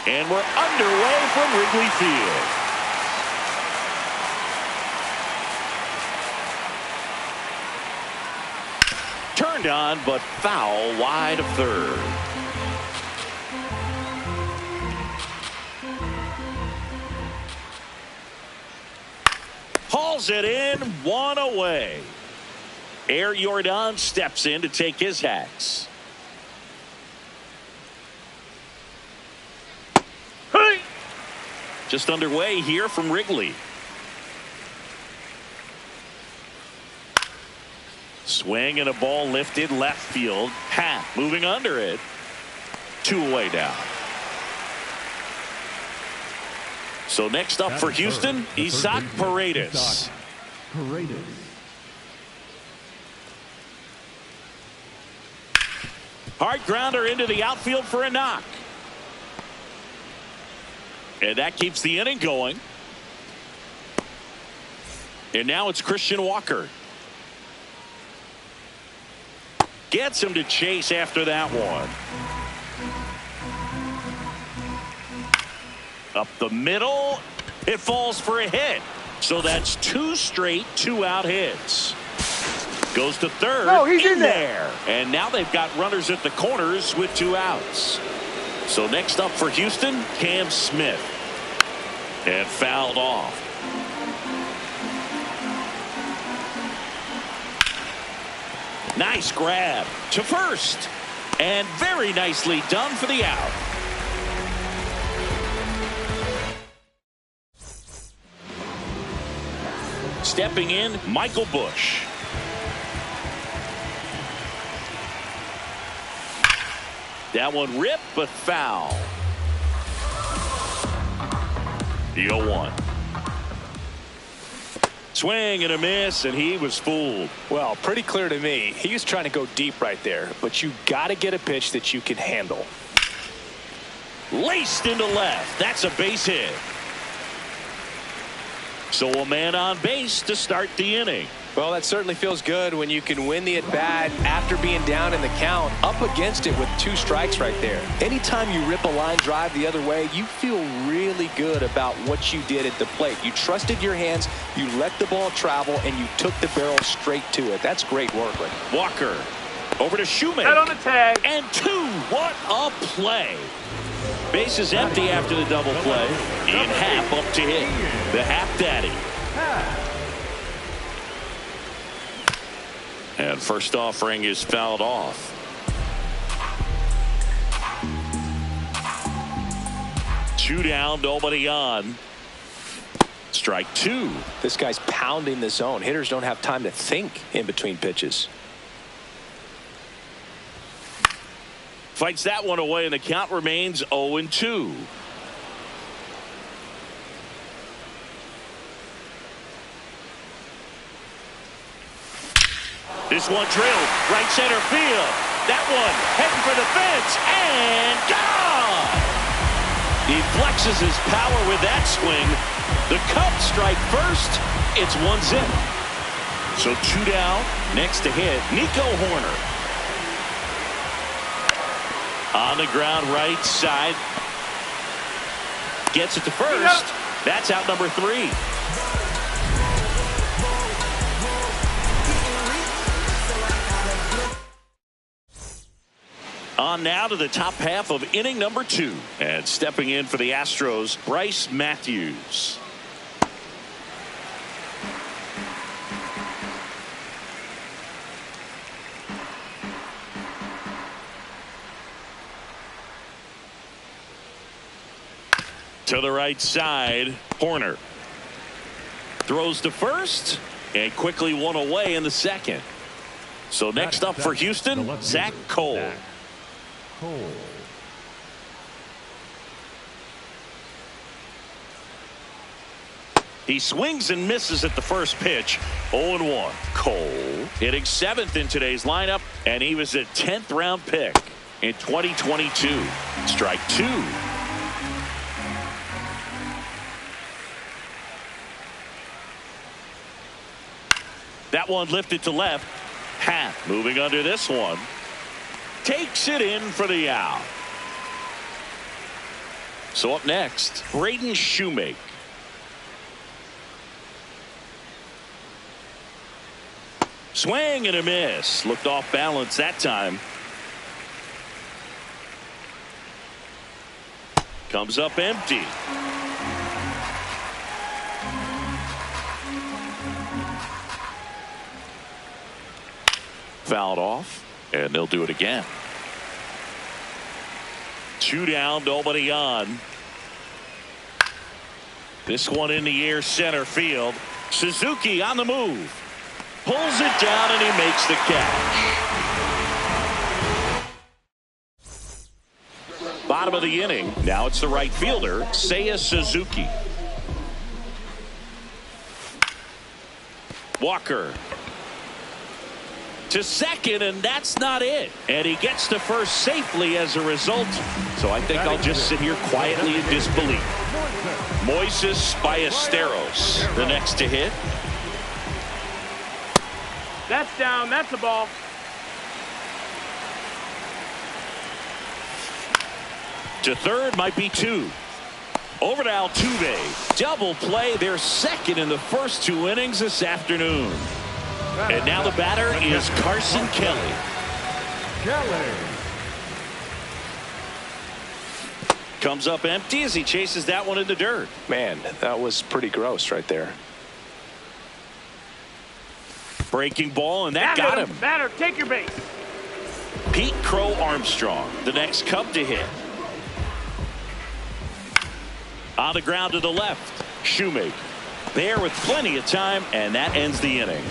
And we're underway from Wrigley Field. Turned on, but foul wide of third. Hauls it in, one away. Air Jordan steps in to take his hacks. Hey! Just underway here from Wrigley. Swing and a ball lifted left field. Happ moving under it. 2 away down. So next up for Houston, Isaac Paredes. Hard grounder into the outfield for a knock. And that keeps the inning going. And now it's Christian Walker. Gets him to chase after that one. Up the middle. It falls for a hit. So that's 2 straight 2-out hits. Goes to third. No, he's in there. And now they've got runners at the corners with 2 outs. So next up for Houston, Cam Smith. And fouled off. Nice grab to first. And very nicely done for the out. Stepping in, Michael Busch. That one ripped, but foul. The 0-1. Swing and a miss, and he was fooled. Well, pretty clear to me. He was trying to go deep right there, but you got to get a pitch that you can handle. Laced into left. That's a base hit. So a man on base to start the inning. Well, that certainly feels good when you can win the at-bat after being down in the count, up against it with 2 strikes right there. Anytime you rip a line drive the other way, you feel really good about what you did at the plate. You trusted your hands, you let the ball travel, and you took the barrel straight to it. That's great work. Walker over to Shoemaker. Head on the tag. And 2. What a play. Base is empty after the double play. And Happ up to hit. The Happ Daddy. And first offering is fouled off. Two down, nobody on. Strike 2. This guy's pounding the zone. Hitters don't have time to think in between pitches. Fights that one away, and the count remains 0-2. This one drilled right center field. That one heading for the fence and gone. He flexes his power with that swing. The Cubs strike first. It's 1-0. So 2 down. Next to hit, Nico Hoerner. On the ground right side. Gets it to first. That's out number 3. On now to the top half of inning number 2. And stepping in for the Astros, Bryce Matthews. To the right side, Hoerner. Throws to first, and quickly one away in the second. So next up for Houston, Zach Cole. He swings and misses at the first pitch. 0-1. Cole hitting 7th in today's lineup, and he was a 10th round pick in 2022. Strike 2. That one lifted to left. Happ moving under this one. Takes it in for the out. So up next, Braden Shoemake. Swing and a miss. Looked off balance that time. Comes up empty. Fouled off, and they'll do it again. 2 down, nobody on. This one in the air, center field. Suzuki on the move. Pulls it down, and he makes the catch. Bottom of the inning. Now it's the right fielder, Seiya Suzuki. Walker to second, and that's not it. And he gets to first safely as a result. So I think I'll just sit here quietly in disbelief. Moises Ballesteros, the next to hit. That's down. That's a ball. To third, might be 2. Over to Altuve. Double play. They're second in the first 2 innings this afternoon. And now the batter is Carson Kelly. Comes up empty as he chases that one in the dirt. Man, that was pretty gross right there. Breaking ball, and that got him. Batter, take your base. Pete Crow Armstrong, the next Cub to hit. On the ground to the left, Shoemake. There with plenty of time, and that ends the inning.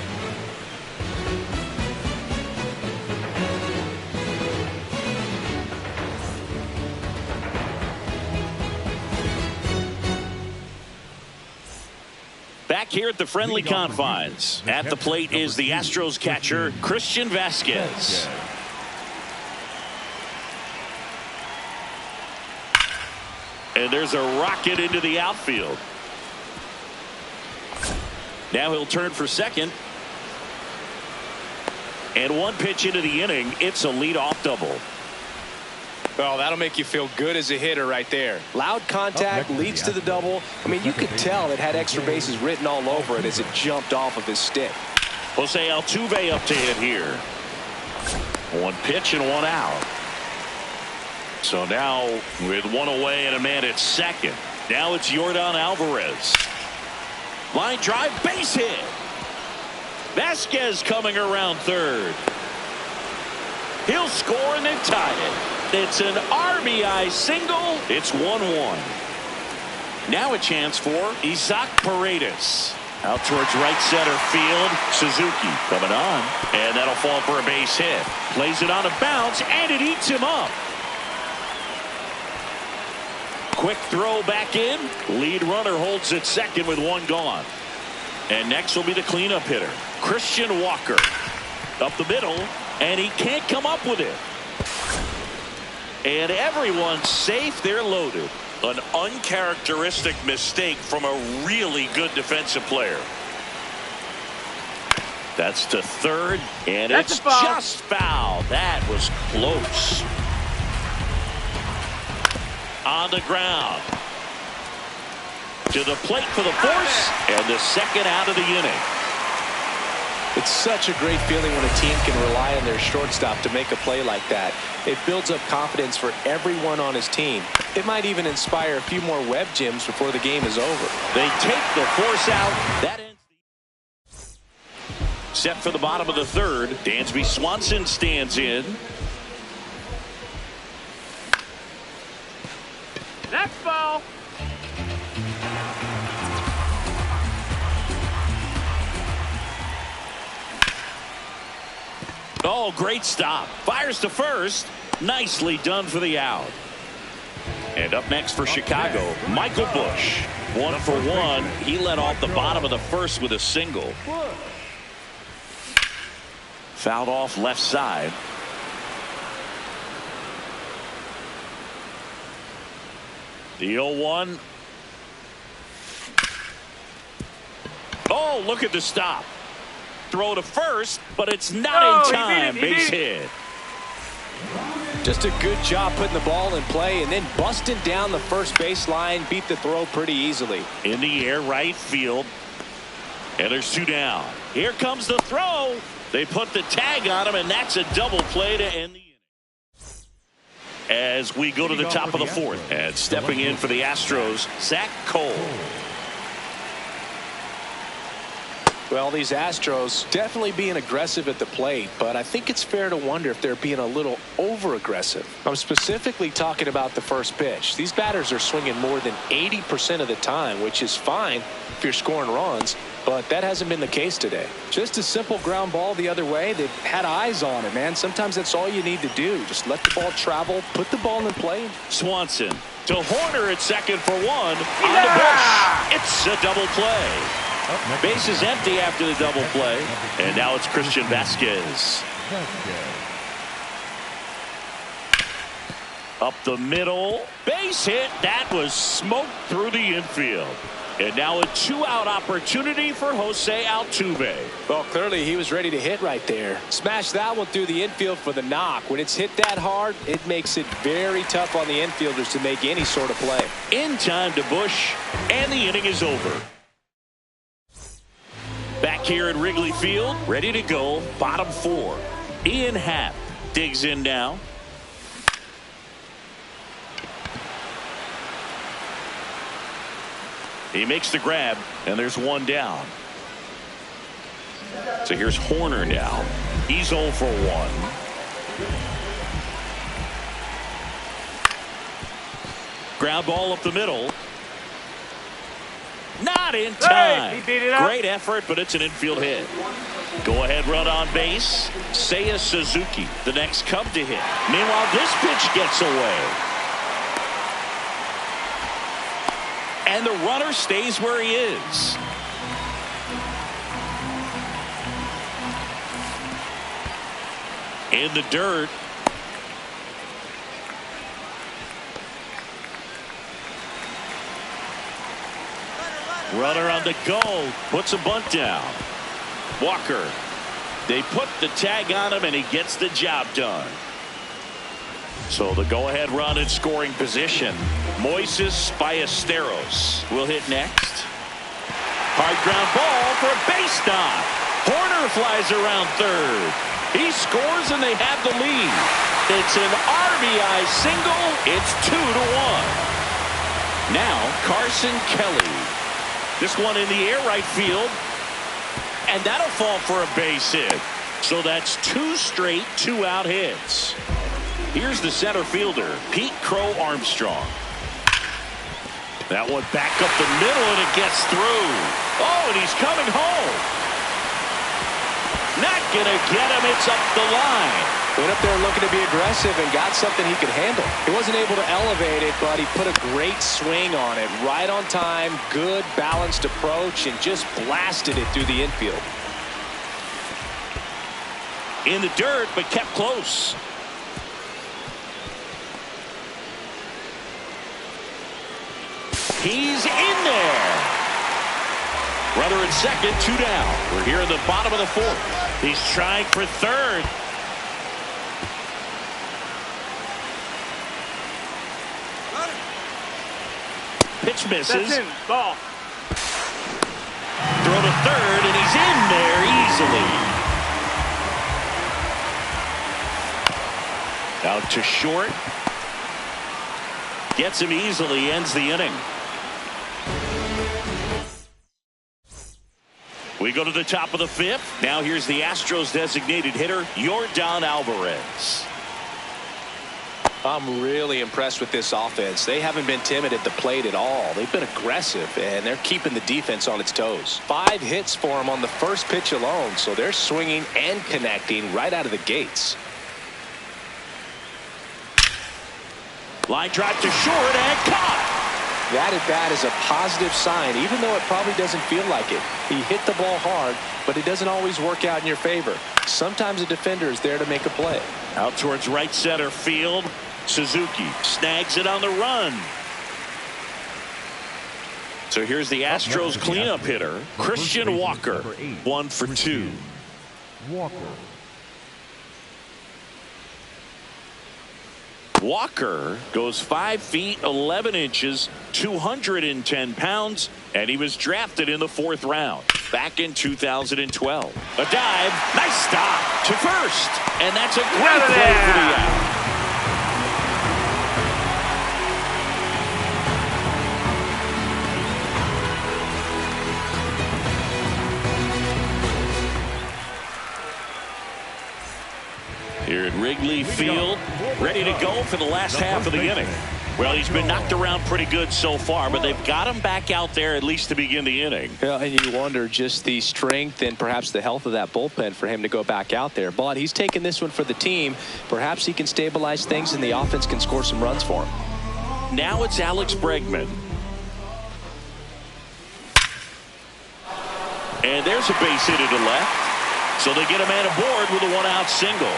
Back here at the friendly confines. At the plate is the Astros catcher, Christian Vasquez. And there's a rocket into the outfield. Now he'll turn for second. And one pitch into the inning, it's a leadoff double. Well, that'll make you feel good as a hitter right there. Loud contact leads to the double. I mean, you could tell it had extra bases written all over it as it jumped off of his stick. Jose Altuve up to hit here. One pitch and one out. So now with one away and a man at second. Now it's Yordan Alvarez. Line drive, base hit. Vasquez coming around third. He'll score and then tie it. It's an RBI single. It's 1-1. Now a chance for Isaac Paredes. Out towards right center field. Suzuki coming on. And that'll fall for a base hit. Plays it on a bounce, and it eats him up. Quick throw back in. Lead runner holds at second with one gone. And next will be the cleanup hitter, Christian Walker. Up the middle, and he can't come up with it. And everyone's safe. They're loaded. An uncharacteristic mistake from a really good defensive player. That's to third, and it's just foul. That was close. On the ground. To the plate for the force, and the second out of the inning. It's such a great feeling when a team can rely on their shortstop to make a play like that. It builds up confidence for everyone on his team. It might even inspire a few more web gyms before the game is over. They take the force out. That ends. Set for the bottom of the third. Dansby Swanson stands in. That's foul. Oh, great stop. Fires to first. Nicely done for the out. And up next for Chicago, Michael Busch. 1 for 1. He led off the bottom of the first with a single. Fouled off left side. The 0-1. Oh, look at the stop. Throw to first, but it's not in time. Base hit. Just a good job putting the ball in play and then busting down the first baseline, beat the throw pretty easily. In the air, right field. And there's 2 down. Here comes the throw. They put the tag on him, and that's a double play to end the inning. As we go to the top of the 4th. And stepping in for the Astros, Zach Cole. Well, these Astros definitely being aggressive at the plate, but I think it's fair to wonder if they're being a little over-aggressive. I'm specifically talking about the first pitch. These batters are swinging more than 80% of the time, which is fine if you're scoring runs, but that hasn't been the case today. Just a simple ground ball the other way. They've had eyes on it, man. Sometimes that's all you need to do. Just let the ball travel, put the ball in play. Swanson to Hoerner at second for 1. On the Bush. It's a double play. Base is empty after the double play. And now it's Christian Vasquez. Up the middle. Base hit. That was smoked through the infield. And now a 2-out opportunity for Jose Altuve. Well, clearly he was ready to hit right there. Smash that one through the infield for the knock. When it's hit that hard, it makes it very tough on the infielders to make any sort of play. In time to Bush, and the inning is over. Back here at Wrigley Field, ready to go, bottom 4. Ian Happ digs in now. He makes the grab, and there's 1 down. So here's Hoerner now. He's 0 for 1. Ground ball up the middle. Not in time. Hey, he beat it up. Great effort, but it's an infield hit. Go ahead run on base. Seiya Suzuki, the next Cub to hit. Meanwhile, this pitch gets away. And the runner stays where he is. In the dirt. Runner on the go. Puts a bunt down. Walker. They put the tag on him, and he gets the job done. So the go-ahead run in scoring position. Moises Ballesteros will hit next. Hard ground ball for a base knock. Hoerner flies around third. He scores, and they have the lead. It's an RBI single. It's 2-1. Now Carson Kelly. This one in the air right field. And that'll fall for a base hit. So that's 2 straight 2-out hits. Here's the center fielder, Pete Crow Armstrong. That one back up the middle, and it gets through. Oh, and he's coming home. Not going to get him. It's up the line. Went up there looking to be aggressive and got something he could handle. He wasn't able to elevate it, but he put a great swing on it. Right on time, good balanced approach, and just blasted it through the infield. In the dirt, but kept close. He's in there. Runner at second, 2 down. We're here in the bottom of the 4th. He's trying for third. Pitch misses. That's in. Ball. Throw to third, and he's in there easily. Out to short. Gets him easily, ends the inning. We go to the top of the 5th. Now here's the Astros designated hitter, Yordan Alvarez. I'm really impressed with this offense. They haven't been timid at the plate at all. They've been aggressive, and they're keeping the defense on its toes. 5 hits for them on the first pitch alone, so they're swinging and connecting right out of the gates. Line drive to short and caught. That at bat is a positive sign, even though it probably doesn't feel like it. He hit the ball hard, but it doesn't always work out in your favor. Sometimes a defender is there to make a play. Out towards right center field. Suzuki snags it on the run. So here's the Astros cleanup hitter, Christian Walker, 1 for 2. Walker. Walker goes 5 feet 11 inches, 210 pounds, and he was drafted in the 4th round back in 2012. A dive, nice stop to first, and that's a great play for the out. Here at Wrigley Field, ready to go for the last half of the inning. Well, he's been knocked around pretty good so far, but they've got him back out there at least to begin the inning. Yeah, and you wonder just the strength and perhaps the health of that bullpen for him to go back out there. But he's taking this one for the team. Perhaps he can stabilize things and the offense can score some runs for him. Now it's Alex Bregman. And there's a base hit to the left. So they get a man aboard with a 1-out single.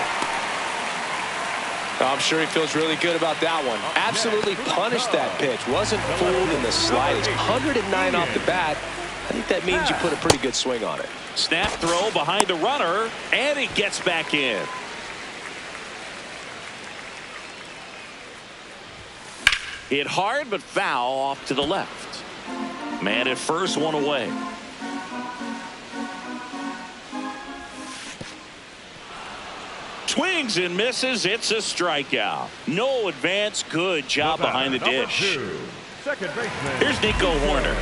I'm sure he feels really good about that one. Absolutely punished that pitch. Wasn't fooled in the slightest. 109 off the bat. I think that means you put a pretty good swing on it. Snap throw behind the runner, and he gets back in. Hit hard but foul off to the left. Man at first, one away. Swings and misses. It's a strikeout. No advance. Good job behind the dish. Here's Nico Hoerner.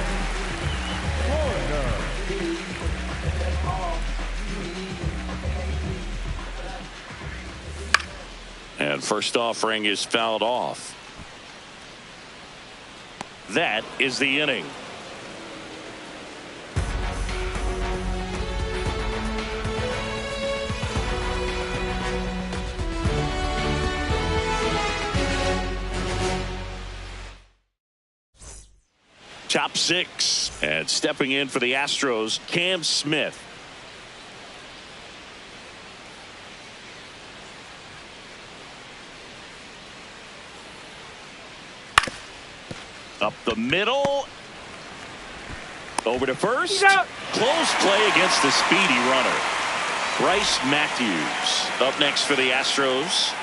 And first offering is fouled off. That is the inning. Top 6, and stepping in for the Astros, Cam Smith. Up the middle. Over to first. Close play against the speedy runner. Bryce Matthews up next for the Astros.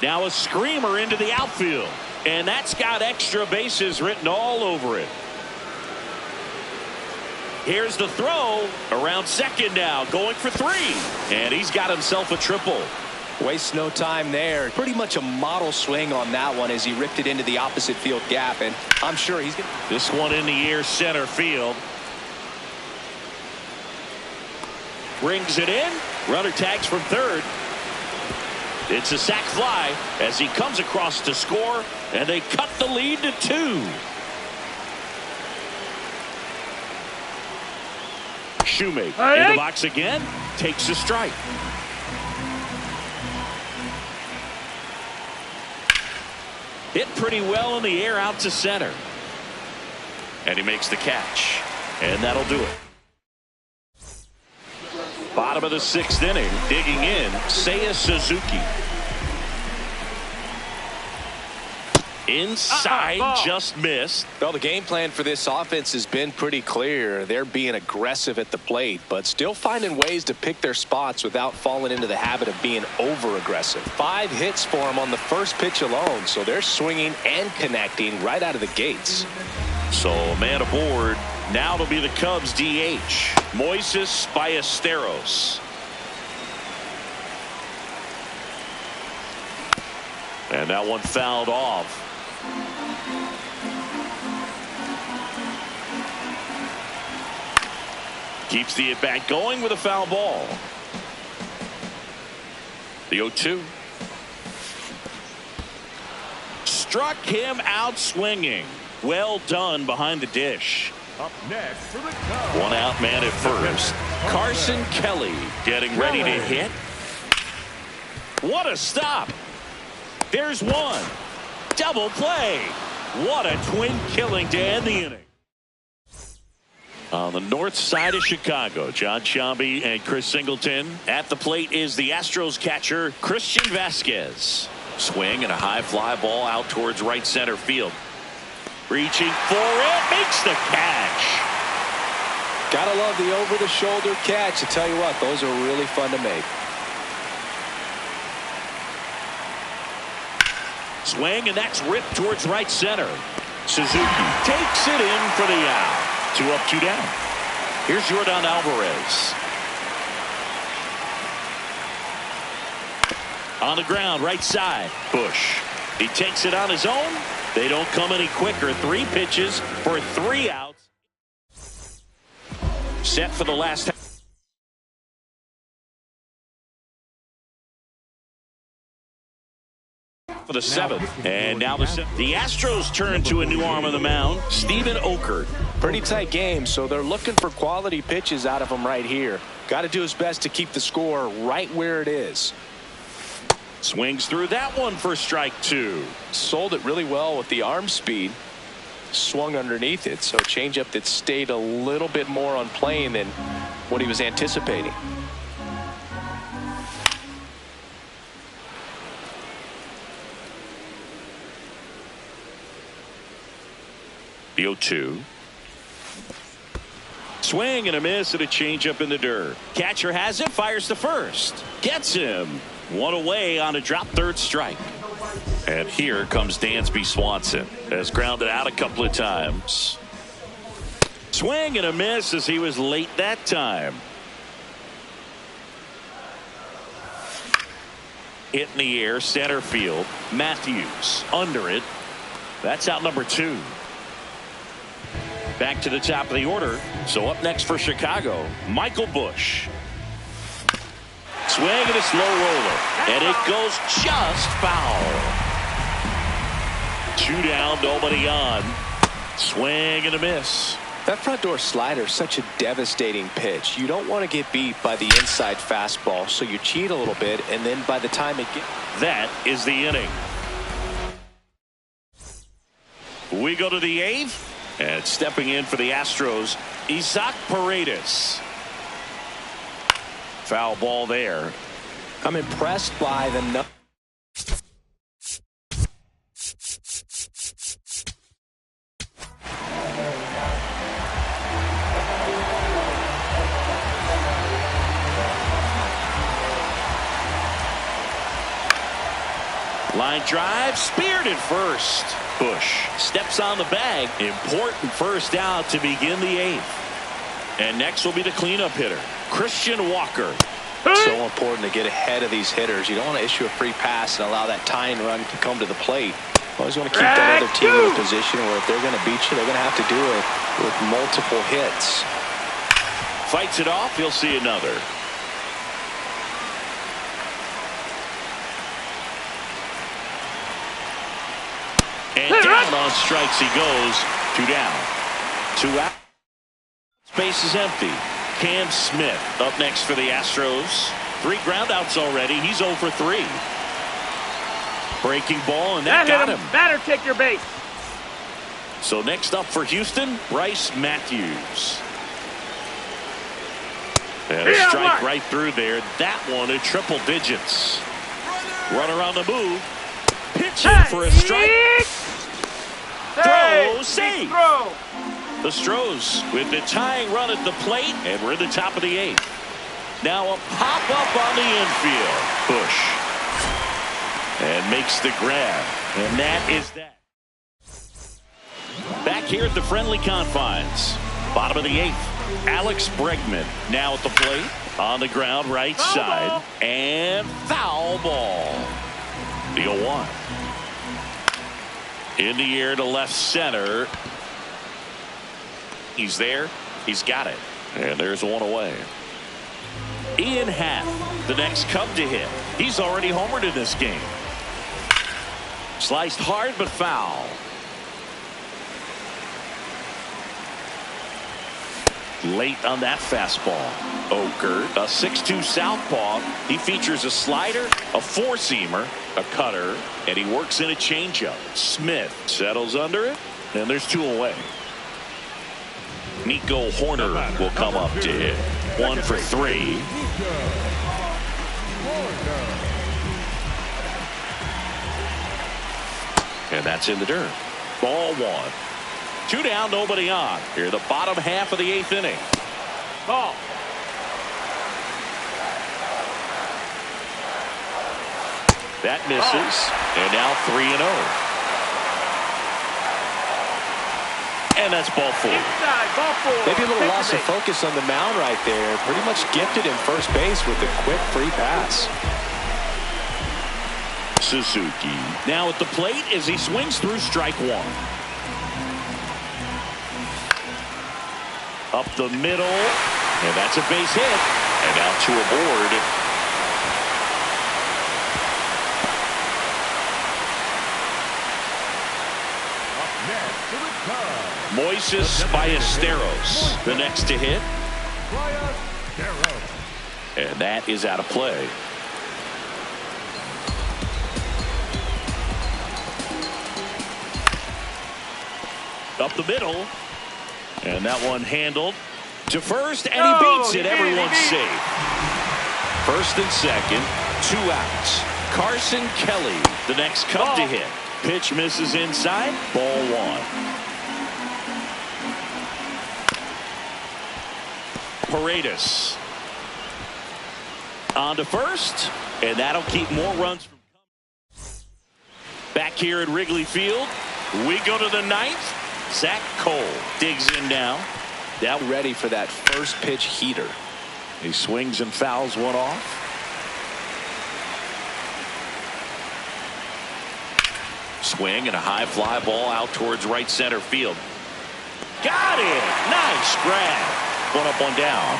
Now a screamer into the outfield. And that's got extra bases written all over it. Here's the throw around second now, going for 3. And he's got himself a triple. Wastes no time there. Pretty much a model swing on that one as he ripped it into the opposite field gap. And I'm sure he's going to. This one in the air, center field. Brings it in. Runner tags from third. It's a sac fly as he comes across to score, and they cut the lead to 2. Shoemaker in the box again, takes a strike. Hit pretty well in the air out to center. And he makes the catch, and that'll do it. Bottom of the 6th inning, digging in, Seiya Suzuki. Inside, just missed. Well, the game plan for this offense has been pretty clear. They're being aggressive at the plate, but still finding ways to pick their spots without falling into the habit of being over-aggressive. 5 hits for them on the first pitch alone, so they're swinging and connecting right out of the gates. So, a man aboard. Now it'll be the Cubs DH, Moises Ballesteros. And that one fouled off. Keeps the at-bat going with a foul ball. The 0-2. Struck him out swinging. Well done behind the dish. Up next for the Cubs. 1 out man at first. Carson Kelly getting ready to hit. What a stop. There's one. Double play. What a twin killing to end the inning. On the north side of Chicago, John Sciambi and Chris Singleton. At the plate is the Astros catcher, Christian Vasquez. Swing and a high fly ball out towards right center field. Reaching for it, makes the catch. Gotta love the over-the-shoulder catch. I tell you what, those are really fun to make. Swing, and that's ripped towards right center. Suzuki takes it in for the out. 2 up, 2 down. Here's Yordan Alvarez. On the ground, right side. Bush. He takes it on his own. They don't come any quicker. 3 pitches for 3 outs. Set for the last. For the 7th. And now the Astros turn to a new arm on the mound, Steven Okert. Pretty tight game, so they're looking for quality pitches out of him right here. Got to do his best to keep the score right where it is. Swings through that one for strike 2. Sold it really well with the arm speed. Swung underneath it, so changeup that stayed a little bit more on plane than what he was anticipating. The 0-2. Swing and a miss and a changeup in the dirt. Catcher has it, fires to first. Gets him. 1 away on a drop, 3rd strike. And here comes Dansby Swanson. Has grounded out a couple of times. Swing and a miss as he was late that time. Hit in the air, center field. Matthews under it. That's out number 2. Back to the top of the order. So up next for Chicago, Michael Busch. Swing and a slow roller. And it goes just foul. 2 down, nobody on. Swing and a miss. That front door slider is such a devastating pitch. You don't want to get beat by the inside fastball, so you cheat a little bit, and then by the time it gets... That is the inning. We go to the 8th. And stepping in for the Astros, Isaac Paredes. Foul ball there. I'm impressed by the... Line drive, speared at first. Busch steps on the bag. Important first out to begin the 8th. And next will be the cleanup hitter, Christian Walker. So important to get ahead of these hitters. You don't want to issue a free pass and allow that tying run to come to the plate. You always want to keep that other team in a position where if they're going to beat you, they're going to have to do it with multiple hits. Fights it off. He'll see another. And down on strikes he goes. 2 down. 2 out. Space is empty. Cam Smith up next for the Astros. 3 groundouts already. He's 0 for 3. Breaking ball, and that got him. Batter, take your base. So next up for Houston, Bryce Matthews. And a strike right through there. That one in triple digits. Runner on the move. Pitching for a strike. Throw, save. The Stros with the tying run at the plate, and we're at the top of the 8th. Now a pop-up on the infield. Busch. And makes the grab. And that is that. Back here at the friendly confines. Bottom of the 8th. Alex Bregman now at the plate. On the ground, right side. And foul ball. The 0-1. In the air to left center. He's there. He's got it. And there's 1 away. Ian Happ, the next Cub to hit. He's already homered in this game. Sliced hard but foul. Late on that fastball. Okert, a 6'2 southpaw. He features a slider, a 4-seamer, a cutter, and he works in a changeup. Smith settles under it, and there's 2 away. Nico Horner will come up to hit. 1 for 3. And that's in the dirt. Ball 1. 2 down, nobody on. Here, the bottom half of the 8th inning. Ball. That misses. And now 3-0. And that's ball 4. Inside, ball 4. Maybe a little Take loss the of bait. focus on the mound right there. Pretty much gifted in first base with a quick free pass. Suzuki now at the plate as he swings through strike 1. Up the middle, and that's a base hit. And now 2 aboard. Up next for the Cubs, Moises Ballesteros, the next to hit. Ballesteros. And that is out of play. Up the middle. And that one handled to first, and he beats it. Everyone's safe. First and second, 2 outs. Carson Kelly, the next Cub to hit. Pitch misses inside, ball 1. Paredes on to first, and that'll keep more runs from coming. Back here at Wrigley Field, we go to the 9th. Zach Cole digs in now. Now ready for that first pitch heater. He swings and fouls one off. Swing and a high fly ball out towards right center field. Got it! Nice grab. One up, one down.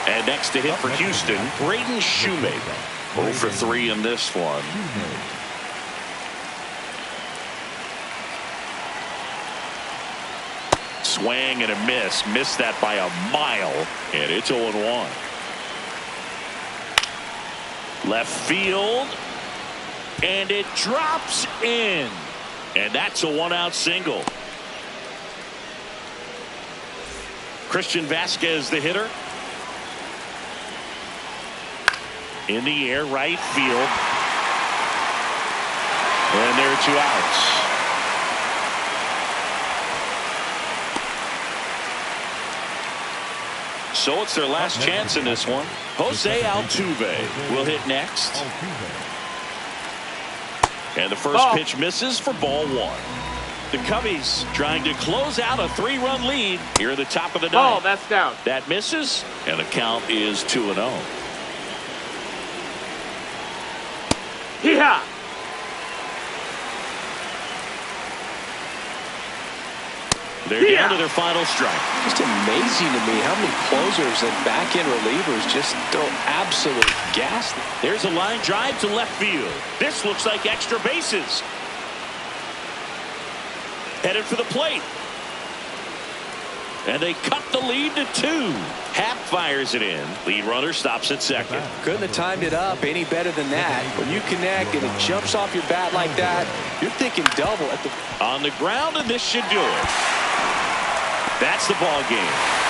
And next to hit for Houston, Braden Shoemaker. 0 for 3 in this one. Swing and a miss. Missed that by a mile. And it's 0-1. Left field. And it drops in. And that's a 1-out single. Christian Vasquez, the hitter. In the air, right field. And there are 2 outs. So it's their last chance in this one. Jose Altuve will hit next. And the first pitch misses for ball 1. The Cubbies trying to close out a 3-run lead here at the top of the 9th. That's down. That misses, and the count is 2-0. Yeah. They're down to their final strike. Just amazing to me how many closers and back-end relievers just throw absolute gas. There's a line drive to left field. This looks like extra bases. Headed for the plate. And they cut the lead to 2. Happ fires it in. Lead runner stops at second. Couldn't have timed it up any better than that. When you connect and it jumps off your bat like that, you're thinking double at the... On the ground, and this should do it. That's the ball game.